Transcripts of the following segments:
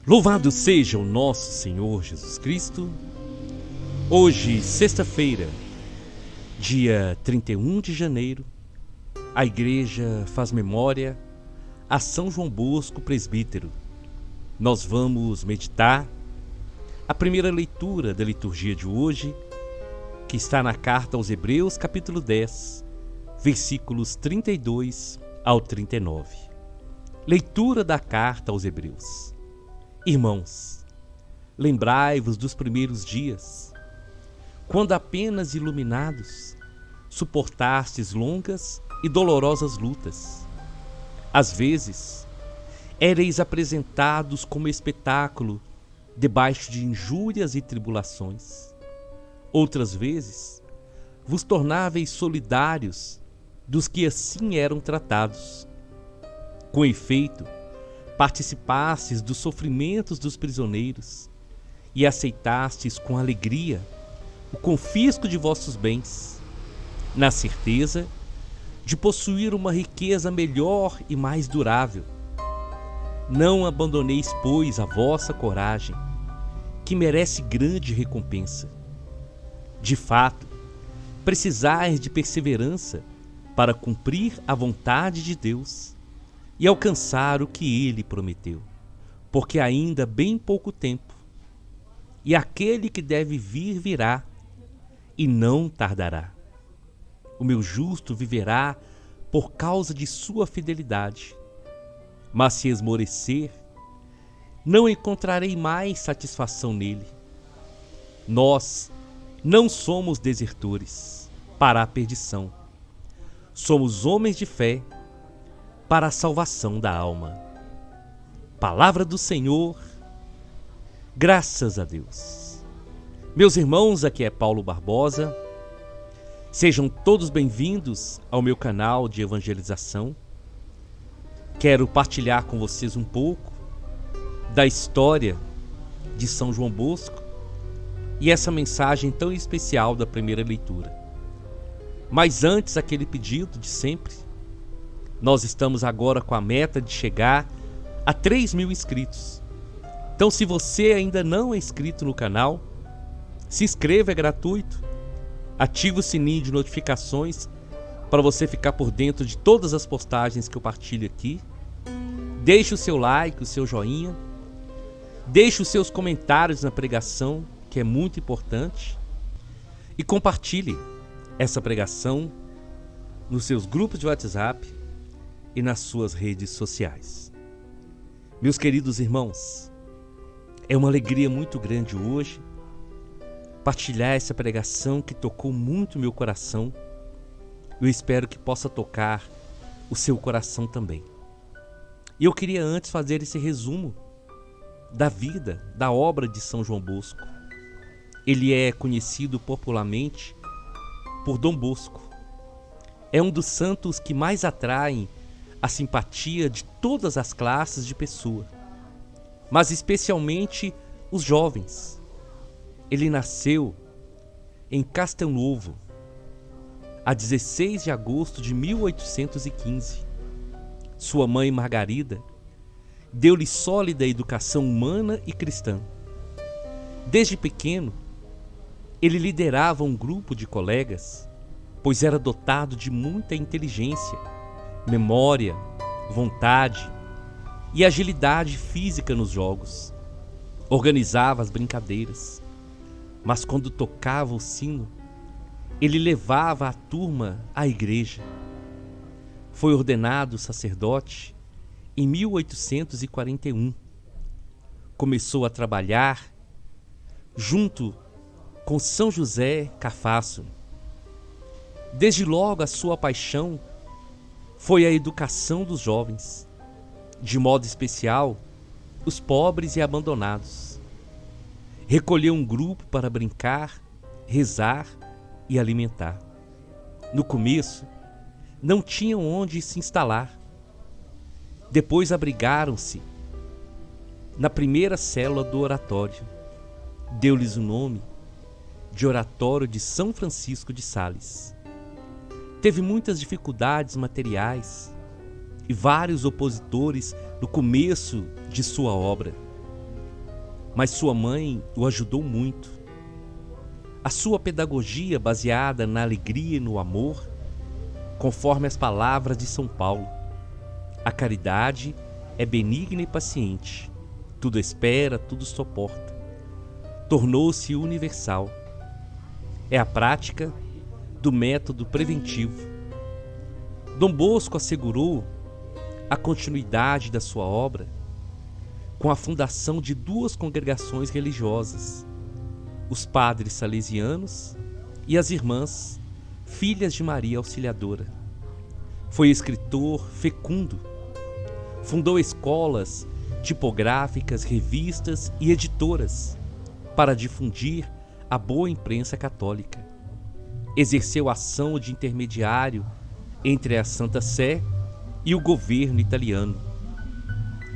Louvado seja o nosso Senhor Jesus Cristo. Hoje, sexta-feira, dia 31 de janeiro, a igreja faz memória a São João Bosco, presbítero. Nós vamos meditar a primeira leitura da liturgia de hoje, que está na carta aos Hebreus, capítulo 10, versículos 32 ao 39. Leitura da carta aos Hebreus. Irmãos, lembrai-vos dos primeiros dias, quando apenas iluminados, suportastes longas e dolorosas lutas. Às vezes, éreis apresentados como espetáculo debaixo de injúrias e tribulações. Outras vezes, vos tornáveis solidários dos que assim eram tratados. Com efeito, participastes dos sofrimentos dos prisioneiros e aceitastes com alegria o confisco de vossos bens, na certeza de possuir uma riqueza melhor e mais durável. Não abandoneis, pois, a vossa coragem, que merece grande recompensa. De fato, precisais de perseverança para cumprir a vontade de Deus e alcançar o que Ele prometeu, porque ainda bem pouco tempo, e aquele que deve vir virá, e não tardará. O meu justo viverá por causa de sua fidelidade, mas se esmorecer, não encontrarei mais satisfação nele. Nós não somos desertores para a perdição, somos homens de fé para a salvação da alma. Palavra do Senhor, graças a Deus. Meus irmãos, aqui é Paulo Barbosa. Sejam todos bem-vindos ao meu canal de evangelização. Quero partilhar com vocês um pouco da história de São João Bosco e essa mensagem tão especial da primeira leitura. Mas antes, aquele pedido de sempre. Nós estamos agora com a meta de chegar a 3.000 inscritos. Então, se você ainda não é inscrito no canal, se inscreva, é gratuito. Ative o sininho de notificações para você ficar por dentro de todas as postagens que eu partilho aqui. Deixe o seu like, o seu joinha. Deixe os seus comentários na pregação, que é muito importante. E compartilhe essa pregação nos seus grupos de WhatsApp e nas suas redes sociais. Meus queridos irmãos, é uma alegria muito grande hoje partilhar essa pregação que tocou muito meu coração. Eu espero que possa tocar o seu coração também. E eu queria antes fazer esse resumo da vida, da obra de São João Bosco. Ele é conhecido popularmente por Dom Bosco. É um dos santos que mais atraem a simpatia de todas as classes de pessoa, mas especialmente os jovens. Ele nasceu em Castelnuovo, a 16 de agosto de 1815. Sua mãe, Margarida, deu-lhe sólida educação humana e cristã. Desde pequeno, ele liderava um grupo de colegas, pois era dotado de muita inteligência, memória, vontade e agilidade física nos jogos. Organizava as brincadeiras, mas quando tocava o sino, ele levava a turma à igreja. Foi ordenado sacerdote em 1841. Começou a trabalhar junto com São José Cafasso. Desde logo a sua paixão foi a educação dos jovens, de modo especial, os pobres e abandonados. Recolheu um grupo para brincar, rezar e alimentar. No começo, não tinham onde se instalar. Depois abrigaram-se na primeira célula do oratório. Deu-lhes o nome de Oratório de São Francisco de Sales. Teve muitas dificuldades materiais e vários opositores no começo de sua obra. mas sua mãe o ajudou muito. A sua pedagogia, baseada na alegria e no amor, conforme as palavras de São Paulo: a caridade é benigna e paciente, tudo espera, tudo suporta. Tornou-se universal. É a prática do método preventivo. Dom Bosco assegurou a continuidade da sua obra com a fundação de 2 congregações religiosas, os padres salesianos e as irmãs Filhas de Maria Auxiliadora. Foi escritor fecundo, fundou escolas tipográficas, revistas e editoras para difundir a boa imprensa católica. Exerceu ação de intermediário entre a Santa Sé e o governo italiano.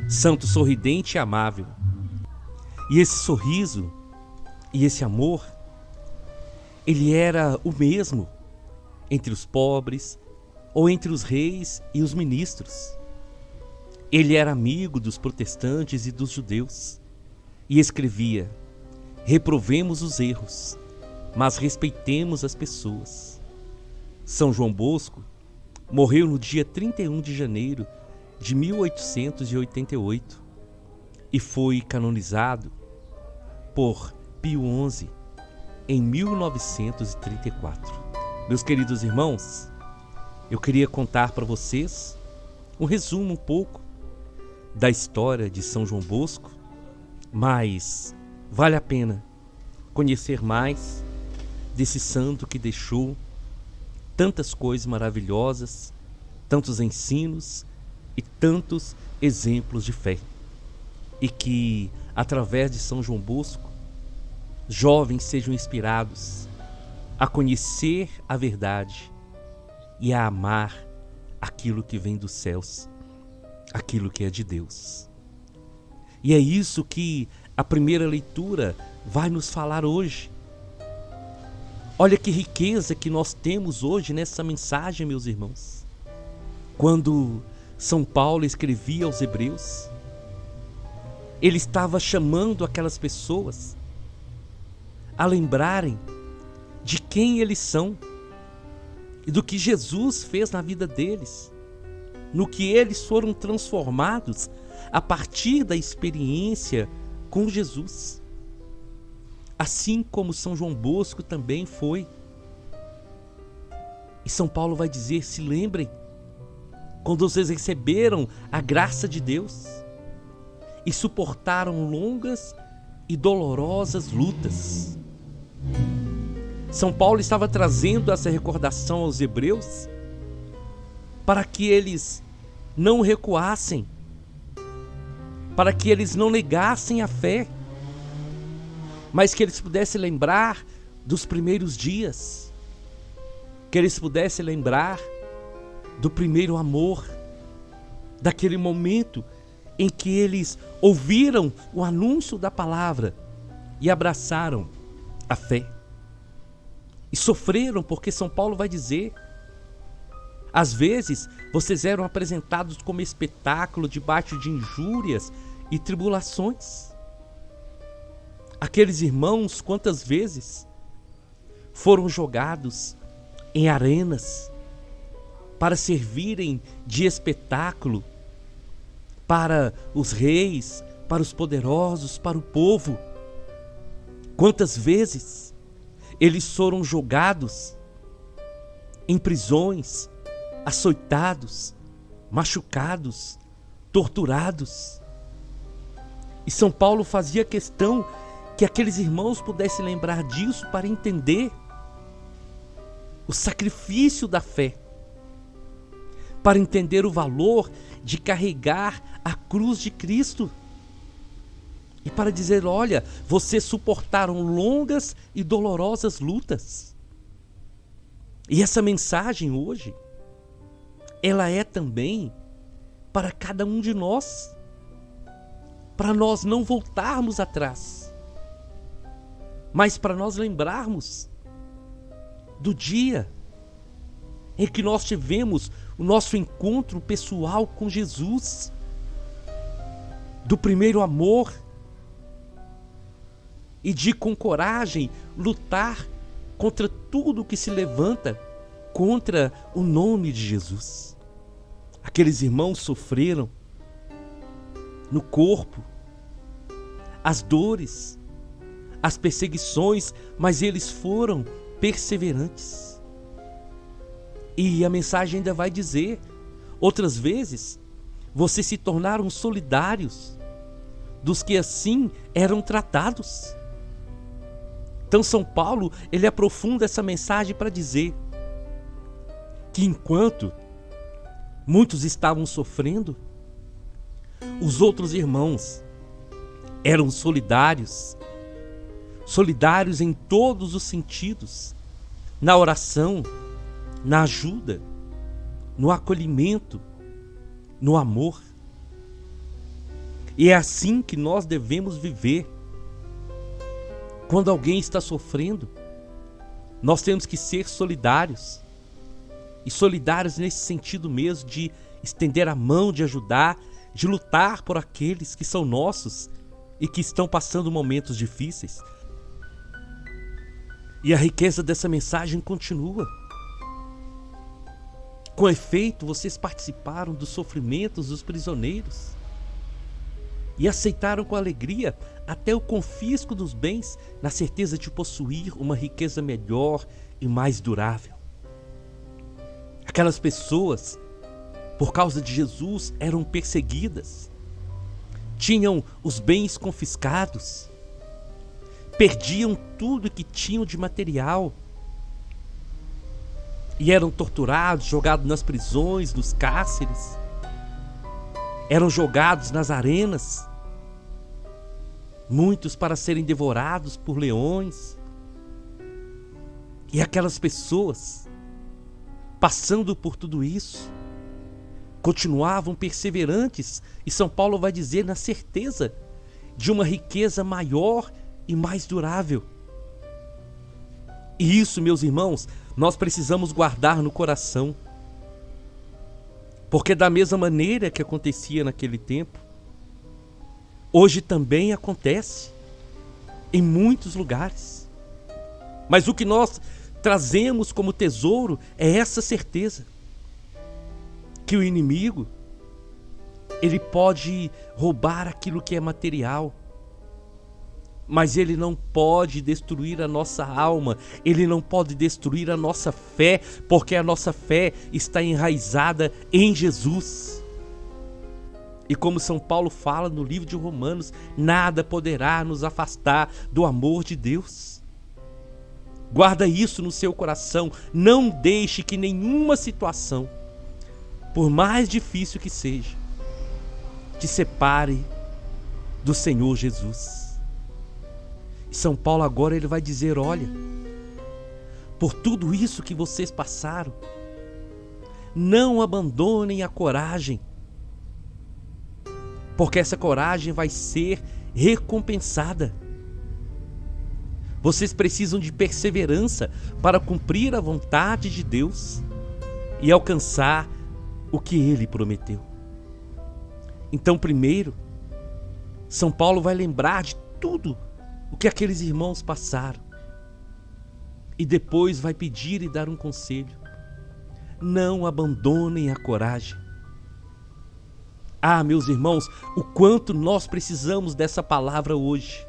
Santo sorridente e amável. E esse sorriso e esse amor, ele era o mesmo entre os pobres ou entre os reis e os ministros. Ele era amigo dos protestantes e dos judeus e escrevia: reprovemos os erros, mas respeitemos as pessoas. São João Bosco morreu no dia 31 de janeiro de 1888 e foi canonizado por Pio XI em 1934. Meus queridos irmãos, eu queria contar para vocês um resumo um pouco da história de São João Bosco, mas vale a pena conhecer mais desse santo que deixou tantas coisas maravilhosas, tantos ensinos e tantos exemplos de fé. E que, através de São João Bosco, jovens sejam inspirados a conhecer a verdade e a amar aquilo que vem dos céus, aquilo que é de Deus. E é isso que a primeira leitura vai nos falar hoje. Olha que riqueza que nós temos hoje nessa mensagem, meus irmãos. Quando São Paulo escrevia aos Hebreus, ele estava chamando aquelas pessoas a lembrarem de quem eles são e do que Jesus fez na vida deles, no que eles foram transformados a partir da experiência com Jesus. Assim como São João Bosco também foi. E São Paulo vai dizer: se lembrem, quando vocês receberam a graça de Deus e suportaram longas e dolorosas lutas. São Paulo estava trazendo essa recordação aos hebreus para que eles não recuassem, para que eles não negassem a fé, mas que eles pudessem lembrar dos primeiros dias, que eles pudessem lembrar do primeiro amor, daquele momento em que eles ouviram o anúncio da palavra e abraçaram a fé. E sofreram, porque São Paulo vai dizer: às vezes vocês eram apresentados como espetáculo debaixo de injúrias e tribulações. Aqueles irmãos, quantas vezes foram jogados em arenas para servirem de espetáculo para os reis, para os poderosos, para o povo. Quantas vezes eles foram jogados em prisões, açoitados, machucados, torturados. E São Paulo fazia questão que aqueles irmãos pudessem lembrar disso para entender o sacrifício da fé, para entender o valor de carregar a cruz de Cristo e para dizer: olha, vocês suportaram longas e dolorosas lutas. E essa mensagem hoje, ela é também para cada um de nós, para nós não voltarmos atrás, mas para nós lembrarmos do dia em que nós tivemos o nosso encontro pessoal com Jesus, do primeiro amor, e de com coragem lutar contra tudo que se levanta contra o nome de Jesus. Aqueles irmãos sofreram no corpo as dores, as perseguições, mas eles foram perseverantes. E a mensagem ainda vai dizer, outras vezes, vocês se tornaram solidários dos que assim eram tratados. Então São Paulo, ele aprofunda essa mensagem para dizer que enquanto muitos estavam sofrendo, os outros irmãos eram solidários em todos os sentidos, na oração, na ajuda, no acolhimento, no amor. E é assim que nós devemos viver. Quando alguém está sofrendo, nós temos que ser solidários. E solidários nesse sentido mesmo de estender a mão, de ajudar, de lutar por aqueles que são nossos e que estão passando momentos difíceis. E a riqueza dessa mensagem continua. Com efeito, vocês participaram dos sofrimentos dos prisioneiros e aceitaram com alegria até o confisco dos bens, na certeza de possuir uma riqueza melhor e mais durável. Aquelas pessoas, por causa de Jesus, eram perseguidas, tinham os bens confiscados, perdiam tudo que tinham de material e eram torturados, jogados nas prisões, nos cárceres, eram jogados nas arenas, muitos para serem devorados por leões. E aquelas pessoas, passando por tudo isso, continuavam perseverantes, e São Paulo vai dizer na certeza de uma riqueza maior e mais durável. E isso, meus irmãos, nós precisamos guardar no coração, porque da mesma maneira que acontecia naquele tempo, hoje também acontece em muitos lugares. Mas o que nós trazemos como tesouro é essa certeza, que o inimigo, ele pode roubar aquilo que é material, mas ele não pode destruir a nossa alma, ele não pode destruir a nossa fé, porque a nossa fé está enraizada em Jesus. E como São Paulo fala no livro de Romanos, nada poderá nos afastar do amor de Deus. Guarda isso no seu coração, não deixe que nenhuma situação, por mais difícil que seja, te separe do Senhor Jesus. E São Paulo agora ele vai dizer, olha, por tudo isso que vocês passaram, não abandonem a coragem, porque essa coragem vai ser recompensada. Vocês precisam de perseverança para cumprir a vontade de Deus e alcançar o que Ele prometeu. Então, primeiro, São Paulo vai lembrar de tudo o que aqueles irmãos passaram. E depois vai pedir e dar um conselho. Não abandonem a coragem. Ah, meus irmãos, o quanto nós precisamos dessa palavra hoje.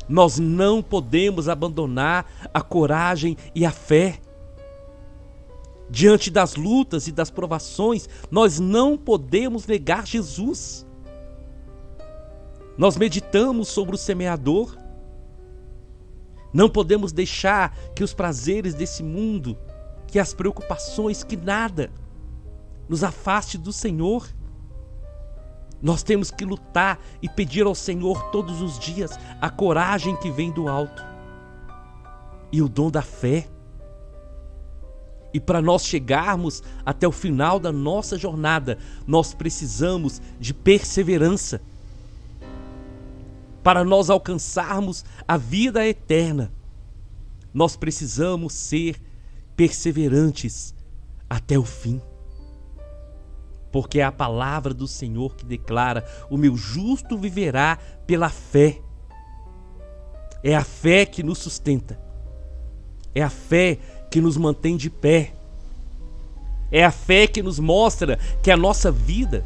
Nós não podemos abandonar a coragem e a fé. Diante das lutas e das provações, nós não podemos negar Jesus. Nós meditamos sobre o semeador. Não podemos deixar que os prazeres desse mundo, que as preocupações, que nada nos afaste do Senhor. Nós temos que lutar e pedir ao Senhor todos os dias a coragem que vem do alto e o dom da fé. E para nós chegarmos até o final da nossa jornada, nós precisamos de perseverança. Para nós alcançarmos a vida eterna, nós precisamos ser perseverantes até o fim. Porque é a palavra do Senhor que declara: o meu justo viverá pela fé. É a fé que nos sustenta. É a fé que nos mantém de pé. É a fé que nos mostra que a nossa vida,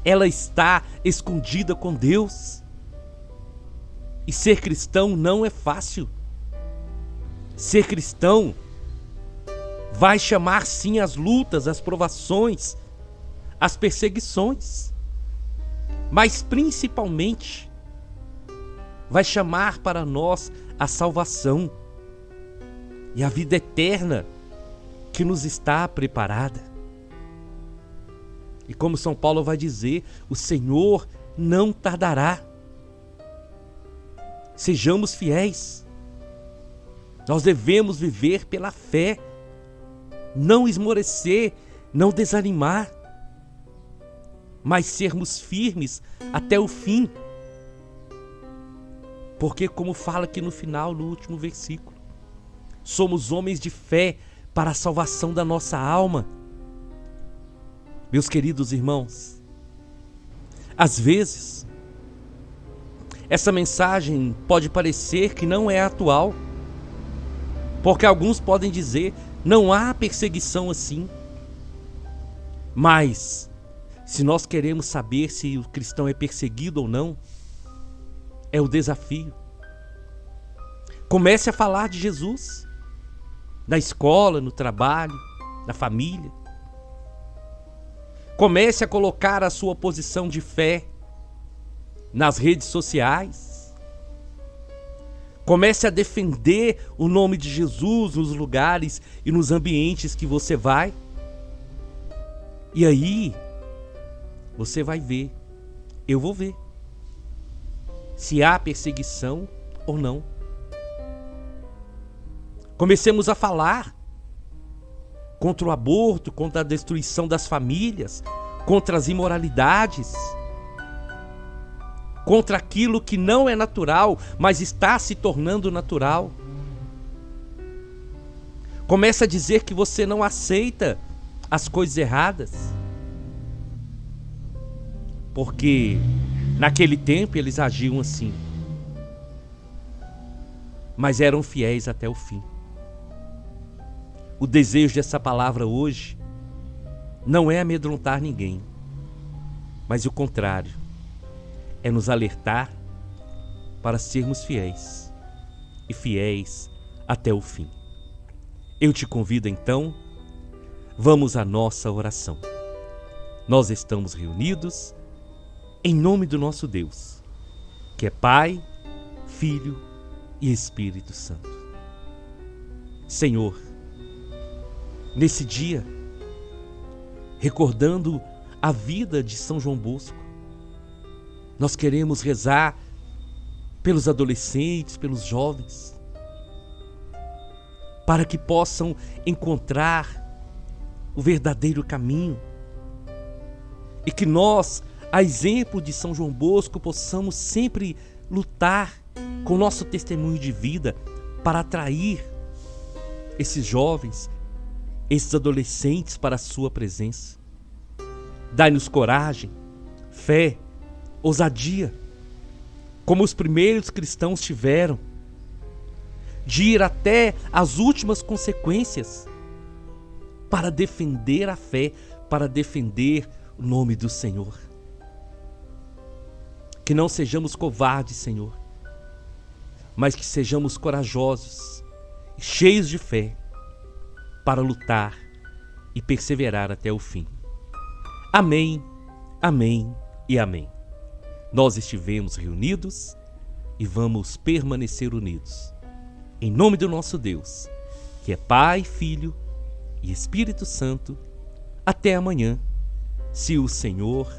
ela está escondida com Deus. E ser cristão não é fácil. Ser cristão vai chamar sim as lutas, as provações, as perseguições. Mas principalmente vai chamar para nós a salvação e a vida eterna que nos está preparada. E como São Paulo vai dizer, o Senhor não tardará. Sejamos fiéis. Nós devemos viver pela fé, não esmorecer, não desanimar, mas sermos firmes até o fim. Porque, como fala aqui no final, no último versículo, somos homens de fé para a salvação da nossa alma. Meus queridos irmãos, às vezes, essa mensagem pode parecer que não é atual, porque alguns podem dizer, não há perseguição assim. Mas, se nós queremos saber se o cristão é perseguido ou não, é o desafio. Comece a falar de Jesus, na escola, no trabalho, na família. Comece a colocar a sua posição de fé nas redes sociais. Comece a defender o nome de Jesus nos lugares e nos ambientes que você vai. E aí, você vai ver, eu vou ver, se há perseguição ou não. Comecemos a falar contra o aborto, contra a destruição das famílias, contra as imoralidades, contra aquilo que não é natural, mas está se tornando natural. Comece a dizer que você não aceita as coisas erradas, porque naquele tempo eles agiam assim, mas eram fiéis até o fim. O desejo dessa palavra hoje não é amedrontar ninguém, mas o contrário, é nos alertar para sermos fiéis, e fiéis até o fim. Eu te convido então, vamos à nossa oração. Nós estamos reunidos em nome do nosso Deus, que é Pai, Filho e Espírito Santo. Senhor, nesse dia, recordando a vida de São João Bosco, nós queremos rezar pelos adolescentes, pelos jovens, para que possam encontrar o verdadeiro caminho e que nós, a exemplo de São João Bosco, possamos sempre lutar com o nosso testemunho de vida para atrair esses jovens, esses adolescentes para a sua presença. Dai-nos coragem, fé, ousadia, como os primeiros cristãos tiveram, de ir até as últimas consequências para defender a fé, para defender o nome do Senhor. Que não sejamos covardes, Senhor, mas que sejamos corajosos e cheios de fé para lutar e perseverar até o fim. Amém, amém e amém. Nós estivemos reunidos e vamos permanecer unidos. Em nome do nosso Deus, que é Pai, Filho e Espírito Santo, até amanhã, se o Senhor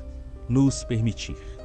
nos permitir.